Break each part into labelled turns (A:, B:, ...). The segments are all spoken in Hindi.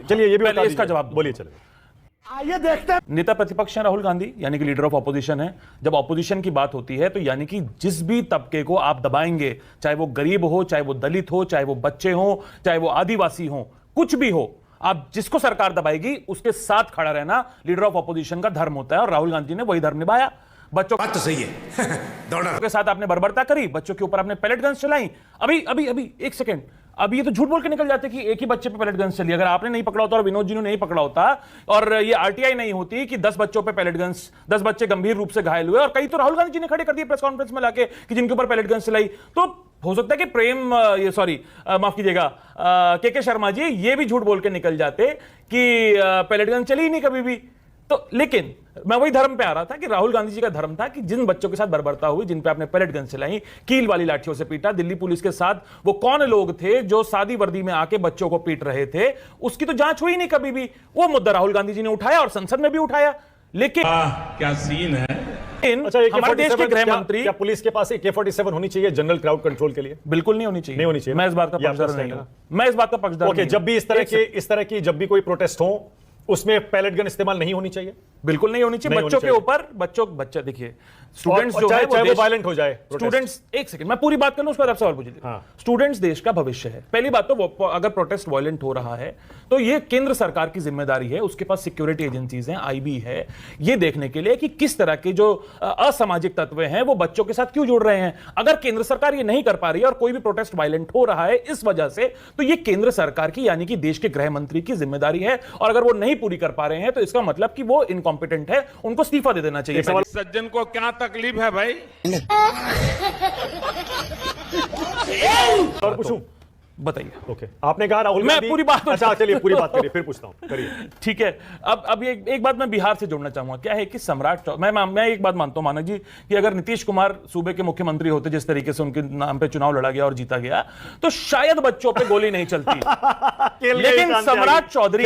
A: चलिए ये भी
B: पहले इसका जवाब
A: बोलिए। चलिए आइए देखते हैं।
B: नेता प्रतिपक्ष है राहुल गांधी, यानी कि लीडर ऑफ ऑपोजिशन है। जब ऑपोजिशन की बात होती है तो यानी कि जिस भी तबके को आप दबाएंगे, चाहे वो गरीब हो, चाहे वो दलित हो, चाहे वो बच्चे हो, चाहे वो आदिवासी हो, कुछ भी हो, आप जिसको सरकार दबाएगी उसके साथ खड़ा रहना लीडर ऑफ ऑपोजिशन का धर्म होता है। और राहुल गांधी ने वही धर्म निभाया। बच्चों
C: बात तो सही है दौड़ा
B: के साथ आपने बर्बरता करी, बच्चों के ऊपर आपने पैलेट गन्स चलाई। अभी अभी अभी एक सेकंड, अब ये तो झूठ बोल के निकल जाते कि एक ही बच्चे पे पैलेट गन्स चली। अगर आपने नहीं पकड़ा होता और विनोद जी ने नहीं पकड़ा होता और ये आरटीआई नहीं होती कि 10 बच्चों पे पैलेट गन्स, 10 बच्चे गंभीर रूप से घायल हुए और कई तो राहुल गांधी जी ने खड़े कर दिए प्रेस कॉन्फ्रेंस में लाके कि जिनके ऊपर पैलेट गन्स चलाई। तो हो सकता है कि माफ कीजिएगा, के शर्मा जी ये भी झूठ बोल के निकल जाते कि पैलेट गन चली ही नहीं कभी भी। तो लेकिन मैं वही धर्म पे आ रहा था कि राहुल गांधी जी का धर्म था कि जिन बच्चों के साथ बर्बरता हुई, जिन पे आपने पैलेट गन चलाई, कील वाली लाठियों से पीटा, दिल्ली पुलिस के साथ वो कौन लोग थे जो सादी वर्दी में आके बच्चों को पीट रहे थे, उसकी तो जांच हुई नहीं कभी भी। वो मुद्दा राहुल गांधी जी ने उठाया और संसद में भी उठाया। लेकिन
C: क्या सीन है।
A: अच्छा,
B: हमारे देश के गृह मंत्री,
A: क्या पुलिस के पास AK-47 होनी चाहिए जनरल क्राउड कंट्रोल के लिए?
B: बिल्कुल नहीं होनी चाहिए।
A: नहीं होनी चाहिए।
B: मैं इस बात का पक्षधर नहीं हूं। मैं इस बात का पक्षधर नहीं हूं।
A: जब भी इस तरह की जब भी कोई प्रोटेस्ट हो उसमें पैलेट गन इस्तेमाल नहीं होनी चाहिए।
B: बिल्कुल नहीं होनी चाहिए। बच्चों के ऊपर बच्चा देखिए, स्टूडेंट्स जो है
A: वो वायलेंट हो जाए,
B: स्टूडेंट्स, एक सेकंड मैं पूरी बात कर लूं उसके बाद आप सवाल पूछिए। स्टूडेंट्स देश का भविष्य है। पहली बात तो अगर प्रोटेस्ट वायलेंट हो रहा है तो ये केंद्र सरकार की जिम्मेदारी है, उसके पास सिक्योरिटी एजेंसीज हैं, IB है, ये देखने के लिए कि किस तरह के जो असामाजिक तत्व हैं वो बच्चों के साथ क्यों जुड़ रहे हैं। अगर केंद्र सरकार ये नहीं कर पा रही है और कोई भी प्रोटेस्ट वायलेंट हो रहा है इस वजह से, तो ये केंद्र सरकार की यानी कि देश के गृह मंत्री की जिम्मेदारी है। और अगर वो नहीं पूरी कर पा रहे हैं तो इसका मतलब कि वो इनकॉम्पिटेंट है, उनको इस्तीफा दे देना चाहिए।
C: सज्जन को क्या तकलीफ है भाई।
A: और पूछूं?
B: बताइए।
A: ओके, आपने कहा राहुल
B: मैं
A: गांधी,
B: पूरी बात,
A: अच्छा चलिए पूरी बात करिए, फिर पूछता हूं, करिए।
B: ठीक है। अब एक बात मैं बिहार से जोड़ना चाहूंगा। क्या है कि मैं एक बात मानता हूं मानक जी कि अगर नीतीश कुमार सूबे के मुख्यमंत्री होते, जिस तरीके से उनके नाम पे चुनाव लड़ा गया और जीता गया, तो शायद बच्चों पे गोली नहीं चलती। लेकिन सम्राट चौधरी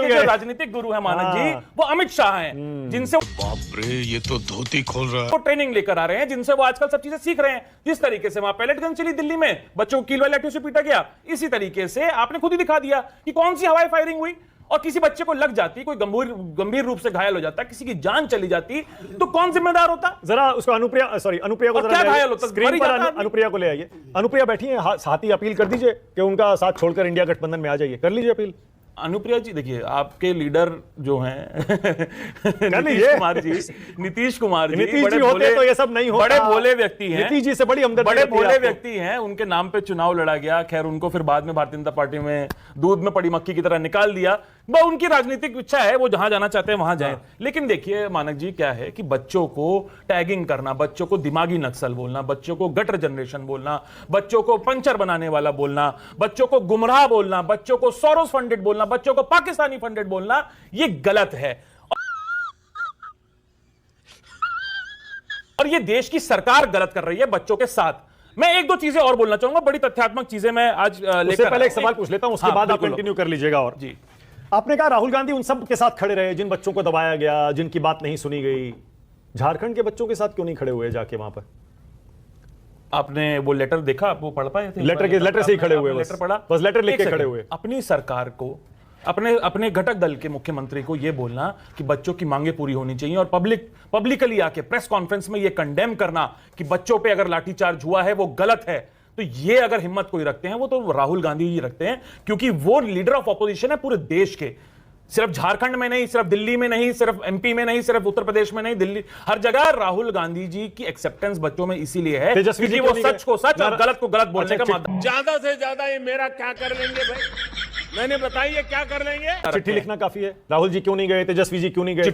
B: के राजनीतिक गुरु है मानक जी, वो अमित शाह हैं, जिनसे
C: बाप रे ये तो धोती खोल रहा है।
B: वो ट्रेनिंग लेकर आ रहे हैं, जिनसे वो आजकल सब चीजें सीख रहे हैं। जिस तरीके से वहां पैलेट गन चली दिल्ली में, बच्चों को कील वाली लाठियों से पीटा गया, इसी तरीके से आपने खुद ही दिखा दिया कि कौन सी हवाई फायरिंग हुई और किसी बच्चे को लग जाती, कोई गंभीर रूप से घायल हो जाता, किसी की जान चली जाती, तो कौन जिम्मेदार होता?
A: जरा उसको अनुप्रिया को
B: क्या घायल होता?
A: स्क्रीन पर अनुप्रिया को ले आइए। अनुप्रिया बैठी है, साथ ही अपील कर दीजिए कि उनका साथ छोड़कर इंडिया गठबंधन में आ जाइए। कर लीजिए अपील।
B: अनुप्रिया जी, देखिए आपके लीडर जो हैं नीतीश कुमार जी
A: बड़े भोले, तो ये सब नहीं होता।
B: बड़े भोले व्यक्ति हैं,
A: नीतीश जी से बड़ी हमदर्दी,
B: बड़े भोले व्यक्ति हैं, उनके नाम पे चुनाव लड़ा गया। खैर उनको फिर बाद में भारतीय जनता पार्टी में दूध में पड़ी मक्खी की तरह निकाल दिया। वो उनकी राजनीतिक इच्छा है, वो जहां जाना चाहते हैं वहां जाएं। लेकिन देखिए मानक जी, क्या है कि बच्चों को टैगिंग करना, बच्चों को दिमागी नक्सल बोलना, बच्चों को गटर जनरेशन बोलना, बच्चों को पंचर बनाने वाला बोलना, बच्चों को गुमराह बोलना, बच्चों को सोरोस फंडेड बोलना, बच्चों को पाकिस्तानी फंडेड बोलना, ये गलत है। और ये देश की सरकार गलत कर रही है बच्चों के साथ। मैं एक दो चीजें और बोलना चाहूंगा, बड़ी तथ्यात्मक चीजें मैं आज लेकर
A: पहले एक सवाल पूछ लेता हूं, उसके बाद आप कंटिन्यू कर लीजिएगा। और
B: जी,
A: आपने कहा राहुल गांधी उन सब के साथ खड़े रहे जिन बच्चों को दबाया गया, जिनकी बात नहीं सुनी गई। झारखंड के बच्चों के साथ क्यों नहीं खड़े हुए जाके वहां पर?
B: आपने वो लेटर देखा? आप वो पढ़ पाए थे?
A: लेटर से ही खड़े हुए,
B: लेटर पढ़ा,
A: बस लेटर लिख के खड़े हुए।
B: अपनी सरकार को, अपने घटक दल के मुख्यमंत्री को यह बोलना कि बच्चों की मांगे पूरी होनी चाहिए और पब्लिकली आके प्रेस कॉन्फ्रेंस में यह कंडेम करना कि बच्चों पे अगर लाठीचार्ज हुआ है वो गलत है, तो ये अगर हिम्मत कोई रखते हैं वो तो राहुल गांधी जी रखते हैं, क्योंकि वो लीडर ऑफ ऑपोजिशन है पूरे देश के। सिर्फ झारखंड में नहीं, सिर्फ दिल्ली में नहीं, सिर्फ MP में नहीं, सिर्फ उत्तर प्रदेश में नहीं, दिल्ली, हर जगह राहुल गांधी जी की एक्सेप्टेंस बच्चों में इसीलिए है क्योंकि वो सच को सच और गलत को गलत बोलने का माध्यम।
C: ज्यादा से ज्यादा ये मेरा क्या कर लेंगे भाई, मैंने बताइए क्या कर लेंगे।
A: चिट्ठी लिखना काफी है। राहुल जी क्यों नहीं गए, तेजस्वी जी क्यों नहीं गए?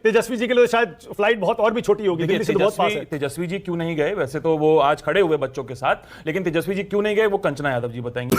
A: तेजस्वी जी के लिए शायद फ्लाइट बहुत और भी छोटी होगी, दिल्ली से बहुत पास है।
B: तेजस्वी जी क्यों नहीं गए? वैसे तो वो आज खड़े हुए बच्चों के साथ, लेकिन तेजस्वी जी क्यों नहीं गए वो कंचना यादव जी बताएंगे।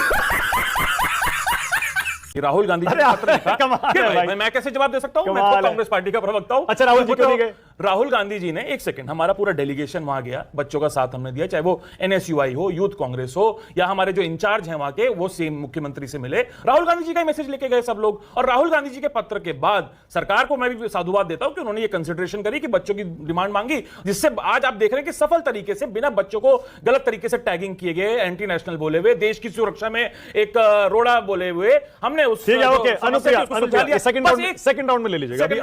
B: राहुल गांधी जी ने पत्र लिखा, मैं कैसे जवाब दे सकता हूं? मैं तो कांग्रेस पार्टी का प्रवक्ता हूं।
A: अच्छा, राहुल जी क्यों नहीं गए?
B: राहुल गांधी जी ने, एक सेकंड, हमारा पूरा डेलीगेशन वहां गया, बच्चों का साथ हमने दिया, चाहे वो एनएसयूआई हो, यूथ कांग्रेस हो, या हमारे जो इंचार्ज हैं वहां के, वो सेम मुख्यमंत्री से मिले, राहुल गांधी जी का मैसेज लेके गए सब लोग। और राहुल गांधी जी के पत्र के बाद सरकार को मैं भी साधुवाद देता हूं कि उन्होंने ये कंसिडरेशन करी कि बच्चों की डिमांड मांगी, जिससे आज आप देख रहे हैं कि सफल तरीके से, बिना बच्चों को गलत तरीके से टैगिंग किए गए, एंटी नेशनल बोले हुए, देश की सुरक्षा में एक रोड़ा बोले हुए, हमने उस
A: ठीक है, ओके, अनुप्रिया सेकंड राउंड में ले लीजिएगा अभी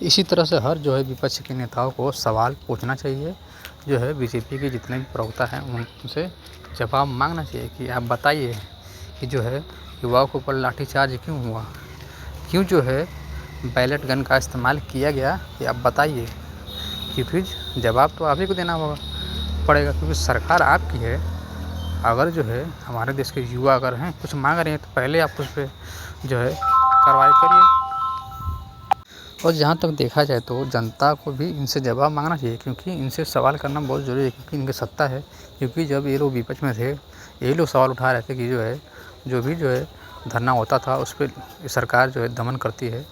D: इसी तरह से हर जो है विपक्ष के नेताओं को सवाल पूछना चाहिए, जो है बीजेपी के जितने भी प्रवक्ता हैं उनसे जवाब मांगना चाहिए कि आप बताइए कि जो है युवाओं के ऊपर लाठीचार्ज क्यों हुआ, क्यों जो है बैलेट गन का इस्तेमाल किया गया, ये आप बताइए। क्योंकि जवाब तो आप ही को देना पड़ेगा, क्योंकि सरकार आपकी है। अगर जो है हमारे देश के युवा अगर हैं कुछ मांग रहे हैं तो पहले आप उस पर जो है कार्रवाई करिए। और जहाँ तक देखा जाए तो जनता को भी इनसे जवाब मांगना चाहिए, क्योंकि इनसे सवाल करना बहुत ज़रूरी है, क्योंकि इनकी सत्ता है। क्योंकि जब ये लोग विपक्ष में थे, यही लोग सवाल उठा रहे थे कि जो है जो भी जो है धरना होता था उस पर सरकार जो है दमन करती है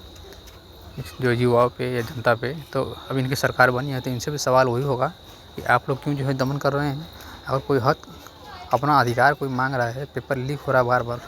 D: जो युवाओं पे या जनता पे। तो अब इनकी सरकार बनी है तो इनसे भी सवाल वही होगा कि आप लोग क्यों जो है दमन कर रहे हैं। अगर कोई हक अपना अधिकार कोई मांग रहा है, पेपर लीक हो रहा है बार बार,